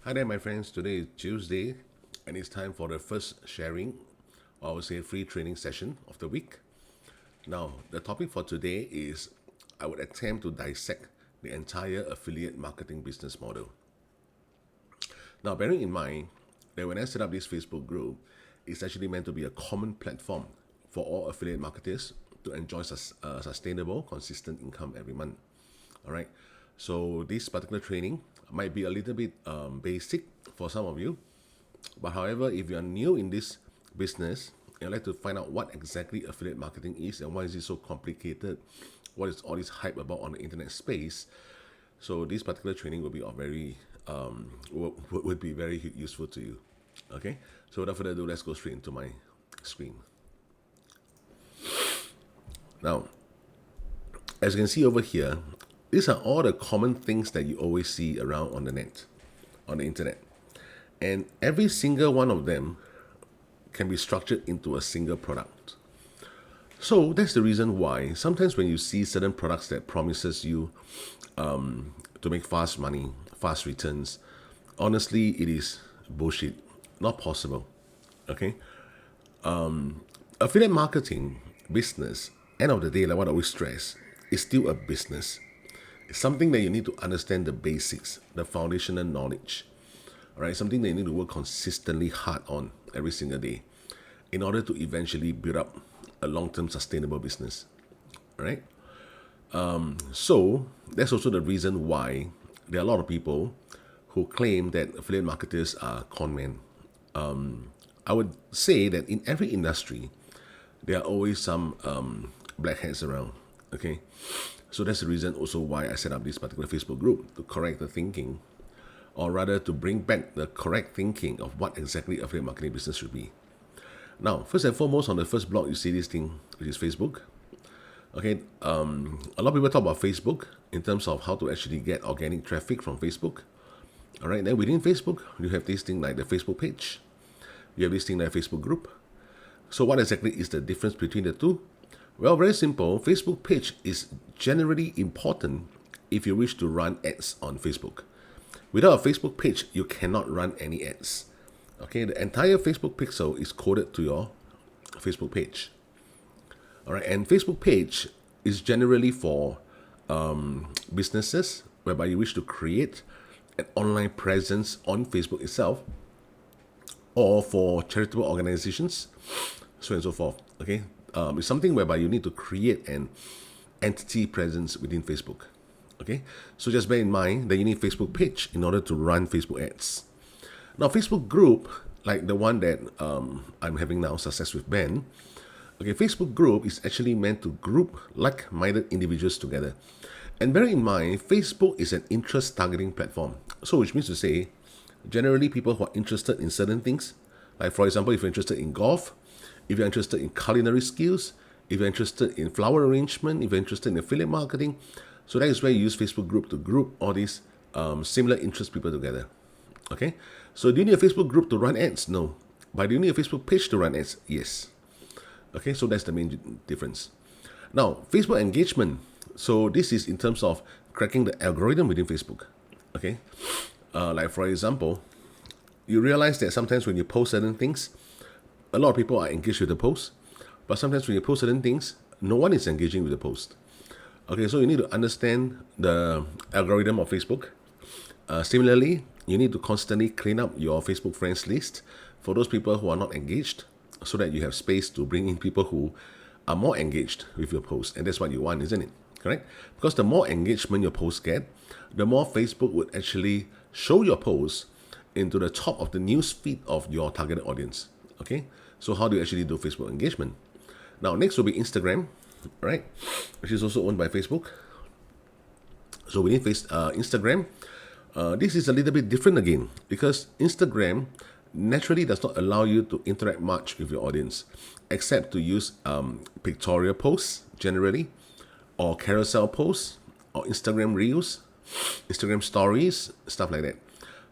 Hi there, my friends. Today is Tuesday, and it's time for the first sharing, or I would say free training session of the week. Now, the topic for today is I would attempt to dissect the entire affiliate marketing business model. Now, bearing in mind that when I set up this Facebook group, it's actually meant to be a common platform for all affiliate marketers to enjoy sustainable, consistent income every month. All right. So this particular training might be a little bit basic for some of you, but however, if you are new in this business, you'd like to find out what exactly affiliate marketing is and why is it so complicated, what is all this hype about on the internet space. So this particular training will be of very would be very useful to you. Okay. So without further ado, let's go straight into my screen. Now, as you can see over here, these are all the common things that you always see around on the net, on the internet. And every single one of them can be structured into a single product. So that's the reason why sometimes when you see certain products that promises you to make fast money, fast returns, honestly, it is bullshit, not possible. Okay. Affiliate marketing business, end of the day, like what I always stress, is still a business. It's something that you need to understand the basics, the foundational knowledge. All right, something that you need to work consistently hard on every single day in order to eventually build up a long-term sustainable business. All right. So that's also the reason why there are a lot of people who claim that affiliate marketers are con men. I would say that in every industry, there are always some black hats around. Okay, so that's the reason also why I set up this particular Facebook group to correct the thinking, or rather to bring back the correct thinking of what exactly affiliate marketing business should be. Now, first and foremost, on the first block, you see this thing, which is Facebook. Okay, a lot of people talk about Facebook in terms of how to actually get organic traffic from Facebook. All right, then within Facebook, you have this thing like the Facebook page. You have this thing like Facebook group. So what exactly is the difference between the two? Well, very simple. Facebook page is generally important if you wish to run ads on Facebook. Without a Facebook page, you cannot run any ads. Okay, the entire Facebook pixel is coded to your Facebook page. All right, and Facebook page is generally for businesses whereby you wish to create an online presence on Facebook itself, or for charitable organizations, so and so forth. Okay, it's something whereby you need to create an entity presence within Facebook. Okay, so just bear in mind that you need Facebook page in order to run Facebook ads. Now, Facebook group, like the one that I'm having now, Success with Ben. Okay, Facebook group is actually meant to group like-minded individuals together. And bear in mind, Facebook is an interest targeting platform. So which means to say, generally people who are interested in certain things, like for example, if you're interested in golf, if you're interested in culinary skills, if you're interested in flower arrangement, if you're interested in affiliate marketing, so that is where you use Facebook group to group all these similar interest people together. Okay, so do you need a Facebook group to run ads? No. But do you need a Facebook page to run ads? Yes. Okay, so that's the main difference. Now, Facebook engagement. So this is in terms of cracking the algorithm within Facebook. Okay, like for example, you realize that sometimes when you post certain things, a lot of people are engaged with the post, but sometimes when you post certain things, no one is engaging with the post. Okay, so you need to understand the algorithm of Facebook. Similarly, you need to constantly clean up your Facebook friends list for those people who are not engaged, so that you have space to bring in people who are more engaged with your post. And that's what you want, isn't it? Correct? Because the more engagement your posts get, the more Facebook would actually show your posts into the top of the news feed of your targeted audience. Okay? So how do you actually do Facebook engagement? Now, next will be Instagram, right? Which is also owned by Facebook. So within Instagram, this is a little bit different again, because Instagram naturally does not allow you to interact much with your audience, except to use pictorial posts generally, or carousel posts, or Instagram Reels, Instagram Stories, stuff like that.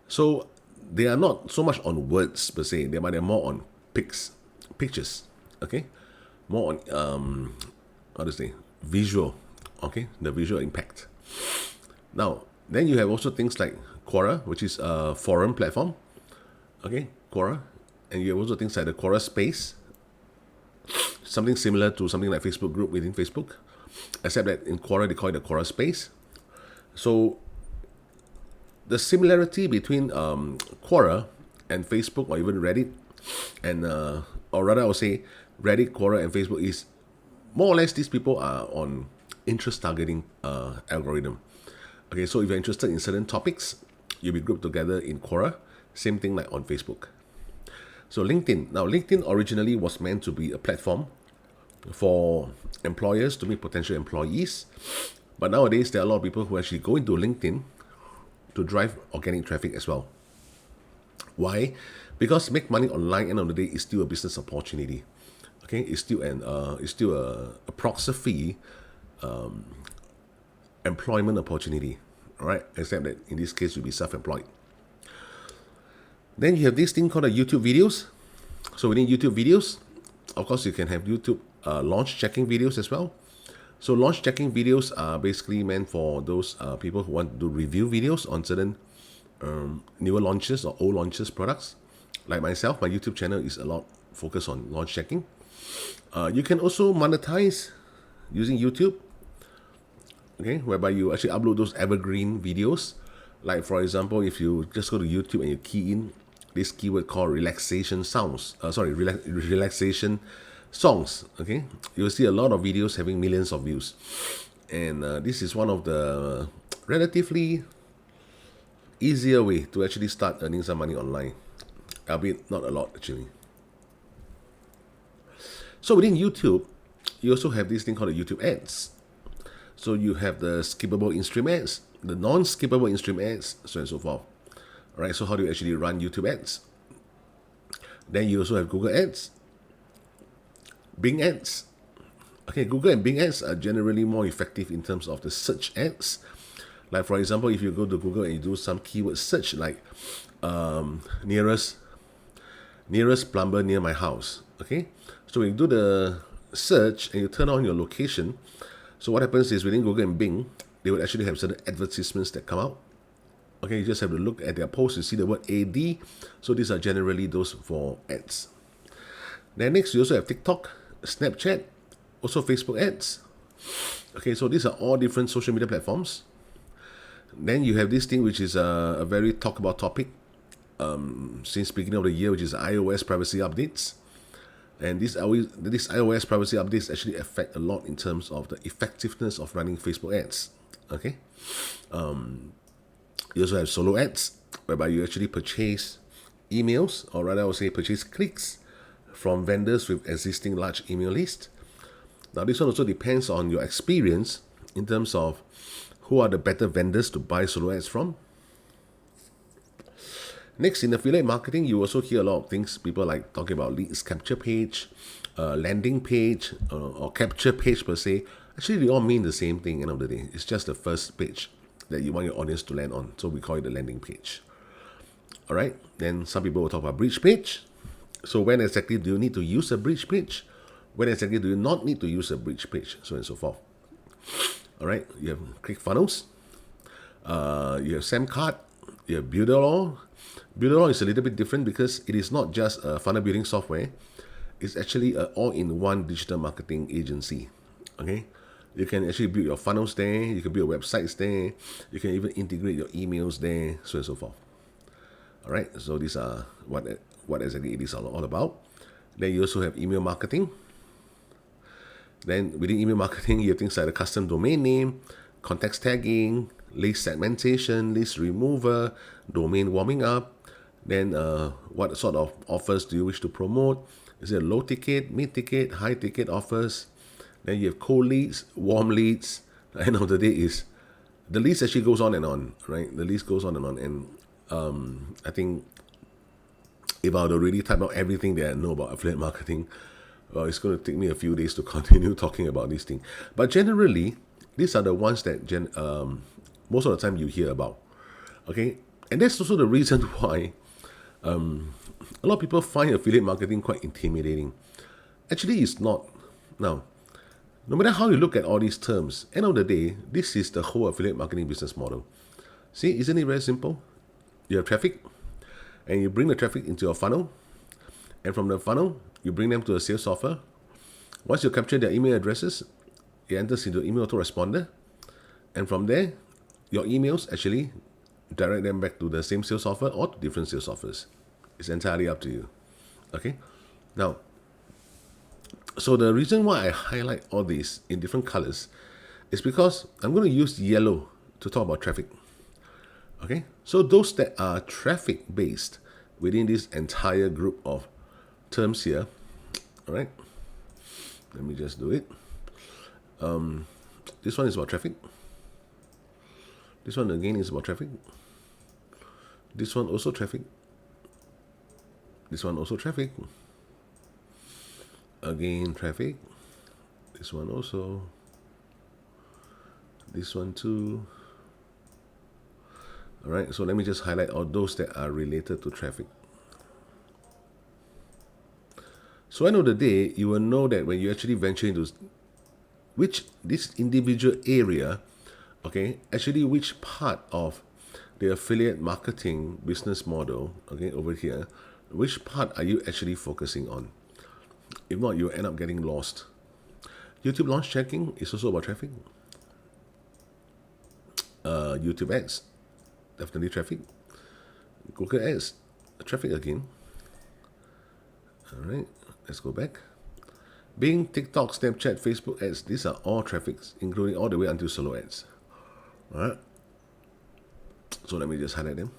So they are not so much on words per se, they're more on pictures, okay? More on, how to say, visual, okay? The visual impact. Now, then you have also things like Quora, which is a forum platform. Okay, Quora. And you have also things like the Quora Space, something similar to something like Facebook group within Facebook, except that in Quora they call it the Quora Space. So the similarity between Quora and Facebook, or even Reddit, and or rather I would say Reddit, Quora, and Facebook is more or less these people are on interest targeting algorithm. Okay, so if you're interested in certain topics, you'll be grouped together in Quora. Same thing like on Facebook. So LinkedIn. Now LinkedIn originally was meant to be a platform for employers to meet potential employees. But nowadays there are a lot of people who actually go into LinkedIn to drive organic traffic as well. Why? Because make money online end of the day is still a business opportunity. Okay, it's still a proxy employment opportunity. All right, except that in this case you'll be self-employed. Then you have this thing called YouTube videos. So within YouTube videos, of course, you can have YouTube launch checking videos as well. So launch checking videos are basically meant for those people who want to do review videos on certain newer launches or old launches products. Like myself, my YouTube channel is a lot focused on launch checking. You can also monetize using YouTube, okay, whereby you actually upload those evergreen videos. Like for example, if you just go to YouTube and you key in this keyword called relaxation sounds, relaxation songs, okay, you'll see a lot of videos having millions of views. And this is one of the relatively easier way to actually start earning some money online, albeit not a lot actually. So within YouTube, you also have this thing called the YouTube ads. So you have the skippable in-stream ads, the non-skippable in-stream ads, so on and so forth. All right, so how do you actually run YouTube ads? Then you also have Google ads, Bing ads. Okay, Google and Bing ads are generally more effective in terms of the search ads. Like for example, if you go to Google and you do some keyword search like nearest plumber near my house. Okay, so when you do the search and you turn on your location, so what happens is within Google and Bing, they would actually have certain advertisements that come out. Okay, you just have to look at their posts, you see the word AD. So these are generally those for ads. Then next, you also have TikTok, Snapchat, also Facebook ads. Okay, so these are all different social media platforms. Then you have this thing which is a very talked about topic since beginning of the year, which is iOS privacy updates. And these iOS privacy updates actually affect a lot in terms of the effectiveness of running Facebook ads. Okay. You also have solo ads, whereby you actually purchase emails, or rather I would say purchase clicks from vendors with existing large email list. Now this one also depends on your experience in terms of who are the better vendors to buy solo ads from. Next, in affiliate marketing, you also hear a lot of things. People like talking about leads capture page, landing page, or capture page per se. Actually, they all mean the same thing end of the day. It's just the first page that you want your audience to land on. So we call it the landing page. All right. Then some people will talk about bridge page. So when exactly do you need to use a bridge page? When exactly do you not need to use a bridge page? So on and so forth. All right. You have ClickFunnels. You have SamCart. You have Builderall. Builderall is a little bit different because it is not just a funnel building software. It's actually an all-in-one digital marketing agency. Okay, you can actually build your funnels there. You can build websites there. You can even integrate your emails there, so on and so forth. All right, so these are what exactly it is all about. Then you also have email marketing. Then within email marketing, you have things like the custom domain name, context tagging, list segmentation, list remover, domain warming up. Then what sort of offers do you wish to promote? Is it low ticket, mid ticket, high ticket offers? Then you have cold leads, warm leads. At the end of the day is the list actually goes on and on, right? The list goes on and on. And I think if I were to really type out everything that I know about affiliate marketing, well, it's going to take me a few days to continue talking about this thing. But generally, these are the ones that most of the time you hear about. Okay, and that's also the reason why a lot of people find affiliate marketing quite intimidating. Actually, it's not. Now, no matter how you look at all these terms, end of the day, this is the whole affiliate marketing business model. See, isn't it very simple? You have traffic, and you bring the traffic into your funnel, and from the funnel, you bring them to a sales offer. Once you capture their email addresses, it enters into email autoresponder, and from there, your emails actually direct them back to the same sales offer or to different sales offers. It's entirely up to you. Okay? Now, so the reason why I highlight all these in different colors is because I'm going to use yellow to talk about traffic. Okay? So those that are traffic based within this entire group of terms here, all right? Let me just do it. This one is about traffic. This one again is about traffic. This one also traffic. This one also traffic. Again traffic. This one also. This one too. Alright, so let me just highlight all those that are related to traffic. So end of the day, you will know that when you actually venture into this individual area, okay, actually which part of the affiliate marketing business model, okay, over here, which part are you actually focusing on? If not, you'll end up getting lost. YouTube launch checking is also about traffic. YouTube ads, definitely traffic. Google ads, traffic again. All right, let's go back. Bing, TikTok, Snapchat, Facebook ads, these are all traffics, including all the way until solo ads. All right. So let me just highlight them.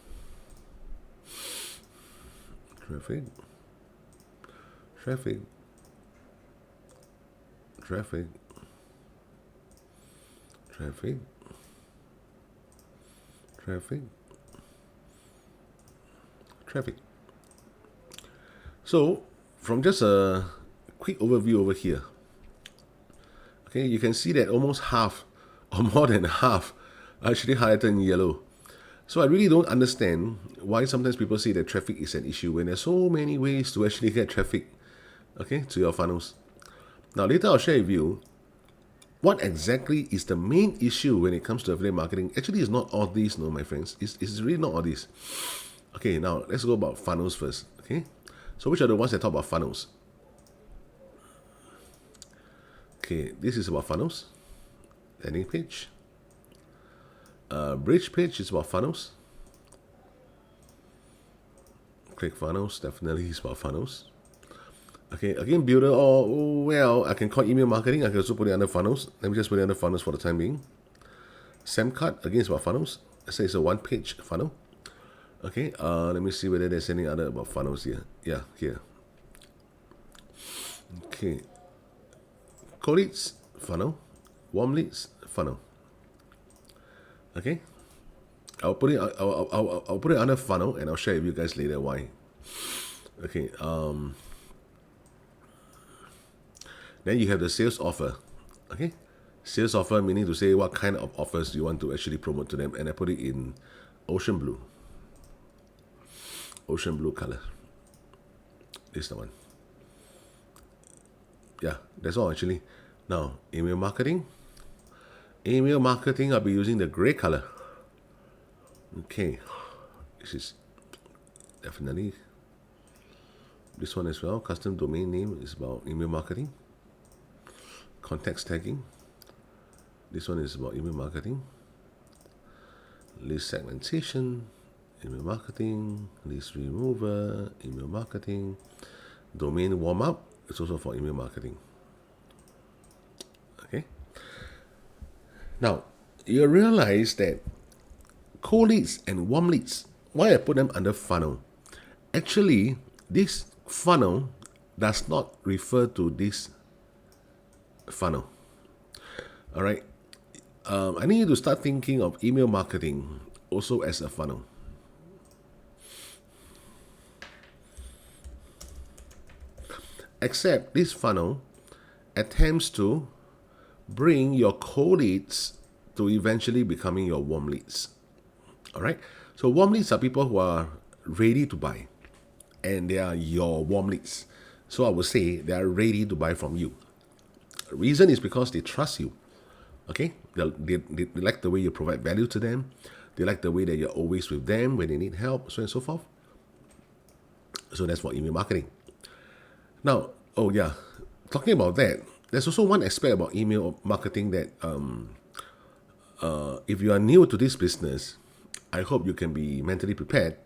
Traffic, traffic, traffic, traffic, traffic, traffic. So from just a quick overview over here, okay, you can see that almost half or more than half are actually highlighted in yellow. So I really don't understand why sometimes people say that traffic is an issue when there's so many ways to actually get traffic, okay, to your funnels. Now later I'll share with you what exactly is the main issue when it comes to affiliate marketing. Actually, it's not all these, no, my friends. It's really not all these. Okay, now let's go about funnels first. Okay, so which are the ones that talk about funnels? Okay, this is about funnels. Landing page. Bridge page is about funnels. Click funnels, definitely is about funnels. Okay, again, builder, oh, well, I can call email marketing. I can also put it under funnels. Let me just put it under funnels for the time being. SAM card, again, it's about funnels. Let's say it's a one-page funnel. Okay, let me see whether there's any other about funnels here. Yeah, here. Okay. Cold leads, funnel. Warm leads, funnel. Okay, I'll put it under funnel, and I'll share with you guys later why. Okay, then you have the sales offer. Okay, sales offer meaning to say what kind of offers you want to actually promote to them, and I put it in ocean blue color. This is the one. Yeah, that's all actually. Now, email marketing, I'll be using the gray color. Okay, this is definitely this one as well. Custom domain name is about email marketing. Context tagging, this one is about email marketing. List segmentation, email marketing. List remover, email marketing. Domain warm up, it's also for email marketing. Okay, now you realize that cold leads and warm leads, why I put them under funnel? Actually, this funnel does not refer to this funnel. All right, I need you to start thinking of email marketing also as a funnel. Except this funnel attempts to bring your cold leads to eventually becoming your warm leads. All right, so warm leads are people who are ready to buy, and they are your warm leads. So I would say they are ready to buy from you. The reason is because they trust you. Okay, they like the way you provide value to them. They like the way that you're always with them when they need help, so on and so forth. So that's for email marketing. Now, oh yeah, talking about that, there's also one aspect about email marketing that if you are new to this business, I hope you can be mentally prepared,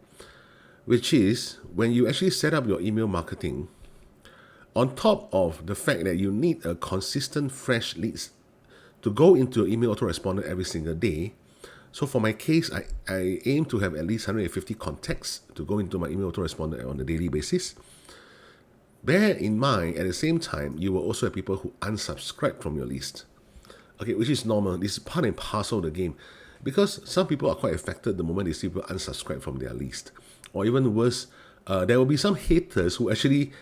which is when you actually set up your email marketing, on top of the fact that you need a consistent fresh leads to go into your email autoresponder every single day. So for my case, I aim to have at least 150 contacts to go into my email autoresponder on a daily basis. Bear in mind, at the same time, you will also have people who unsubscribe from your list. Okay, which is normal. This is part and parcel of the game. Because some people are quite affected the moment they see people unsubscribe from their list. Or even worse, there will be some haters who actually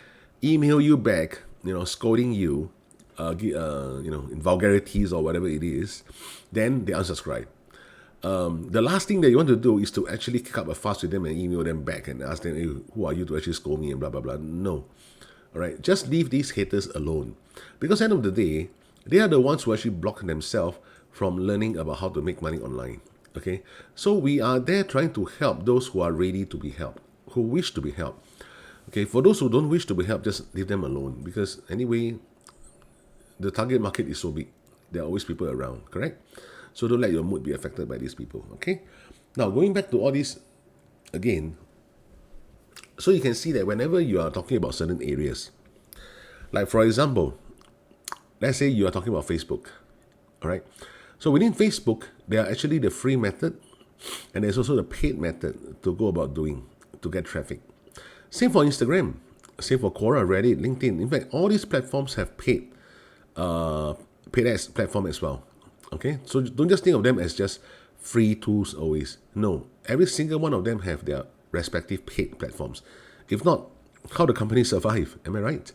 email you back, scolding you, in vulgarities or whatever it is. Then they unsubscribe. The last thing that you want to do is to actually kick up a fuss with them and email them back and ask them, hey, who are you to actually scold me and blah, blah, blah. No. All right, just leave these haters alone. Because at the end of the day, they are the ones who actually block themselves from learning about how to make money online. Okay, so we are there trying to help those who are ready to be helped, who wish to be helped. Okay, for those who don't wish to be helped, just leave them alone. Because anyway, the target market is so big. There are always people around, correct? So don't let your mood be affected by these people, okay? Now, going back to all this again, so you can see that whenever you are talking about certain areas, like for example, let's say you are talking about Facebook, all right? So within Facebook, there are actually the free method, and there's also the paid method to go about doing to get traffic. Same for Instagram, same for Quora, Reddit, LinkedIn. In fact, all these platforms have paid ads platform as well. Okay, so don't just think of them as just free tools always. No, every single one of them have their respective paid platforms. If not, how the company survive? Am I right?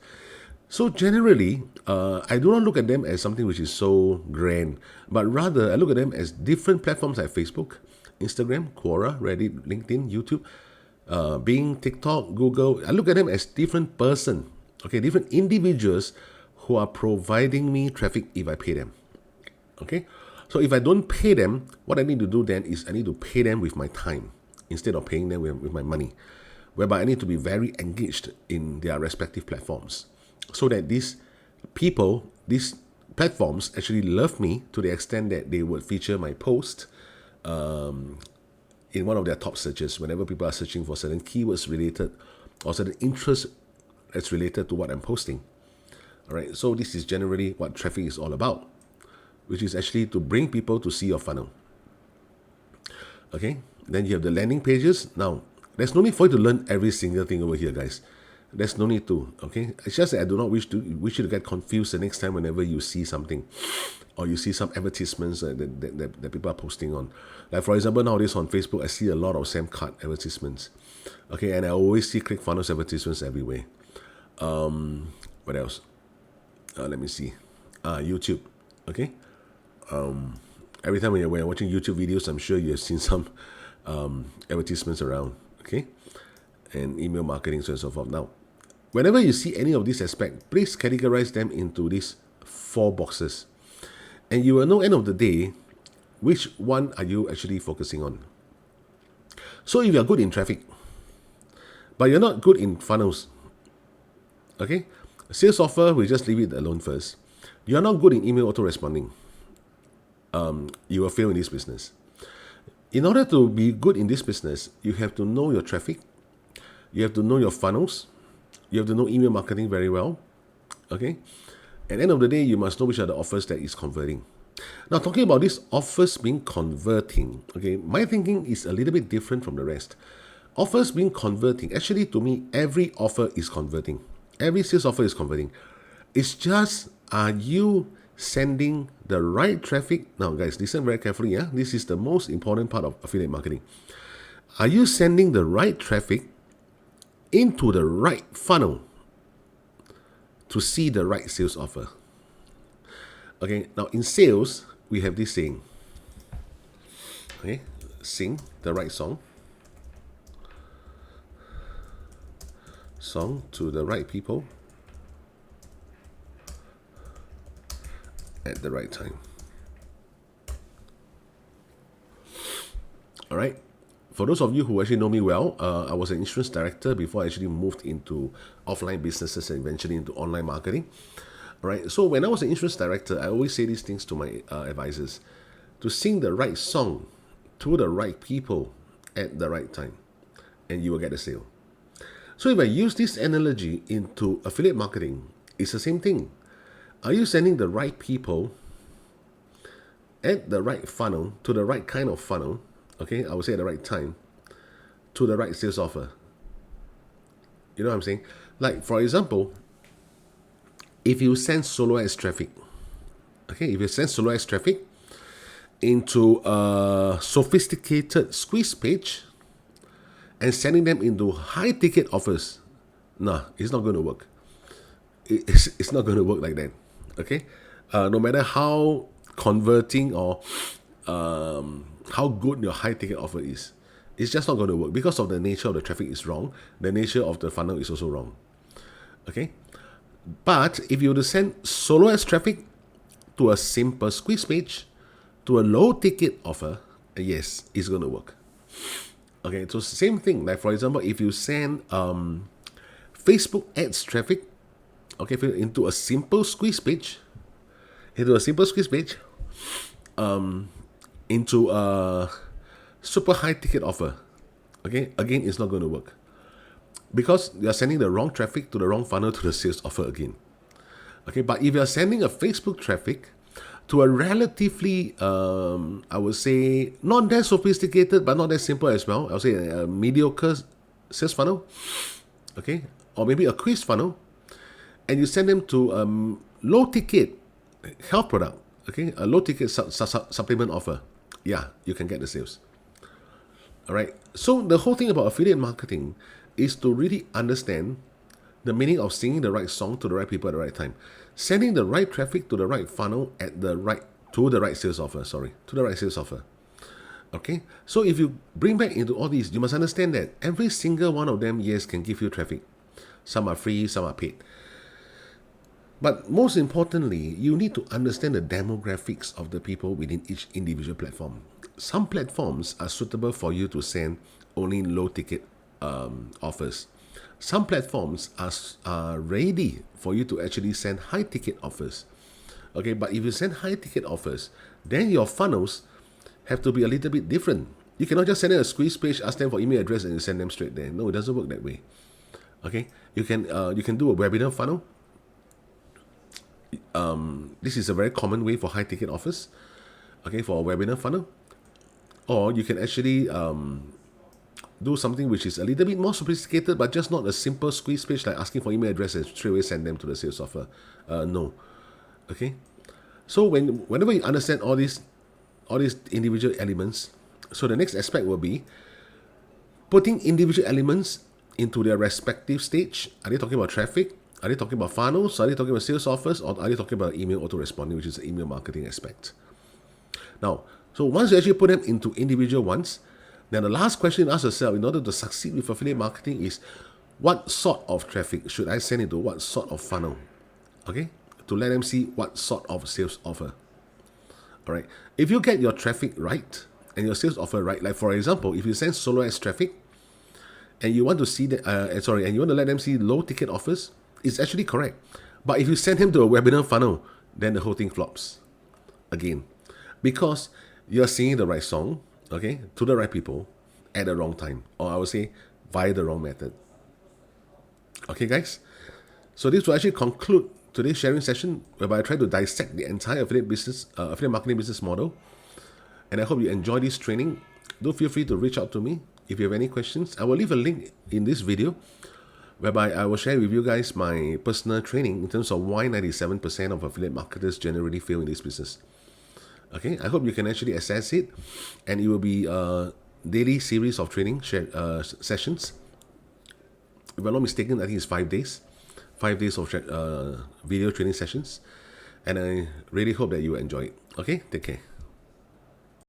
So generally, I do not look at them as something which is so grand, but rather I look at them as different platforms like Facebook, Instagram, Quora, Reddit, LinkedIn, YouTube, Bing, TikTok, Google. I look at them as different person, okay, different individuals who are providing me traffic if I pay them. Okay, so if I don't pay them, what I need to do then is I need to pay them with my time instead of paying them with my money, whereby I need to be very engaged in their respective platforms so that these people, these platforms actually love me to the extent that they would feature my post in one of their top searches whenever people are searching for certain keywords related or certain interests that's related to what I'm posting. All right, so this is generally what traffic is all about, which is actually to bring people to see your funnel. Okay, then you have the landing pages. Now, there's no need for you to learn every single thing over here, guys. There's no need to, okay? It's just that I do not wish you to get confused the next time whenever you see something or you see some advertisements that people are posting on. Like, for example, nowadays on Facebook, I see a lot of SAM card advertisements. Okay, and I always see ClickFunnels advertisements everywhere. What else? Let me see. YouTube, okay? Every time when you're watching YouTube videos, I'm sure you have seen some advertisements around, okay? And email marketing, so on and so forth. Now, whenever you see any of these aspects, please categorize them into these 4 boxes. And you will know, end of the day, which one are you actually focusing on. So if you're good in traffic, but you're not good in funnels, okay? Sales offer, we just leave it alone first. You're not good in email autoresponding. You will fail in this business. In order to be good in this business, you have to know your traffic, you have to know your funnels, you have to know email marketing very well, okay? At the end of the day, you must know which are the offers that is converting. Now, talking about these offers being converting, okay, my thinking is a little bit different from the rest. Offers being converting, actually to me, every offer is converting. Every sales offer is converting. It's just, are you sending the right traffic? Now, guys, listen very carefully. Yeah, this is the most important part of affiliate marketing. Are you sending the right traffic into the right funnel to see the right sales offer? Okay, now in sales, we have this saying. Okay, sing the right song. Song to the right people at the right time. All right. For those of you who actually know me well, I was an insurance director before I actually moved into offline businesses and eventually into online marketing. All right. So when I was an insurance director, I always say these things to my advisors: to sing the right song to the right people at the right time, and you will get a sale. So if I use this analogy into affiliate marketing, it's the same thing. Are you sending the right people at the right funnel to the right kind of funnel? Okay, I would say at the right time to the right sales offer. You know what I'm saying? Like, for example, if you send solo ads traffic, okay, if you send solo ads traffic into a sophisticated squeeze page and sending them into high ticket offers, nah, it's not going to work. It's not going to work like that. Okay, no matter how converting or how good your high ticket offer is, it's just not going to work because of the nature of the traffic is wrong. The nature of the funnel is also wrong. Okay, but if you were to send solo ads traffic to a simple squeeze page, to a low ticket offer, yes, it's going to work. Okay, so same thing. Like, for example, if you send Facebook ads traffic, okay, into a simple squeeze page, into a super high ticket offer, okay, again, it's not going to work because you're sending the wrong traffic to the wrong funnel to the sales offer again. Okay, but if you're sending a Facebook traffic to a relatively, I would say, not that sophisticated, but not that simple as well, I would say a mediocre sales funnel, okay, or maybe a quiz funnel, and you send them to low ticket health product, okay, a low ticket supplement offer, yeah, you can get the sales. All right. So the whole thing about affiliate marketing is to really understand the meaning of singing the right song to the right people at the right time, sending the right traffic to the right funnel at the right to the right sales offer. To the right sales offer. Okay. So if you bring back into all these, you must understand that every single one of them, yes, can give you traffic. Some are free, some are paid. But most importantly, you need to understand the demographics of the people within each individual platform. Some platforms are suitable for you to send only low ticket offers. Some platforms are ready for you to actually send high ticket offers. Okay, but if you send high ticket offers, then your funnels have to be a little bit different. You cannot just send them a squeeze page, ask them for email address, and you send them straight there. No, it doesn't work that way. Okay, you can do a webinar funnel. This is a very common way for high ticket offers. Okay, for a webinar funnel. Or you can actually do something which is a little bit more sophisticated, but just not a simple squeeze page like asking for email address and straight away send them to the sales offer. No. Okay. So whenever you understand all these individual elements, so the next aspect will be putting individual elements into their respective stage. Are they talking about traffic? Are they talking about funnels? Are they talking about sales offers? Or are they talking about email autoresponding, which is the email marketing aspect? Now, so once you actually put them into individual ones, then the last question you ask yourself in order to succeed with affiliate marketing is, what sort of traffic should I send into what sort of funnel? Okay? To let them see what sort of sales offer. All right. If you get your traffic right and your sales offer right, like for example, if you send solo ads traffic and you want to see that, and you want to let them see low ticket offers, it's actually correct. But if you send him to a webinar funnel, then the whole thing flops again, because you're singing the right song, okay, to the right people at the wrong time, or I would say via the wrong method. Okay, guys. So this will actually conclude today's sharing session, whereby I try to dissect the entire affiliate marketing business model. And I hope you enjoy this training. Do feel free to reach out to me if you have any questions. I will leave a link in this video, whereby I will share with you guys my personal training in terms of why 97% of affiliate marketers generally fail in this business. Okay, I hope you can actually access it, and it will be a daily series of training sessions. If I'm not mistaken, I think it's 5 days. 5 days of video training sessions, and I really hope that you enjoy it. Okay, take care.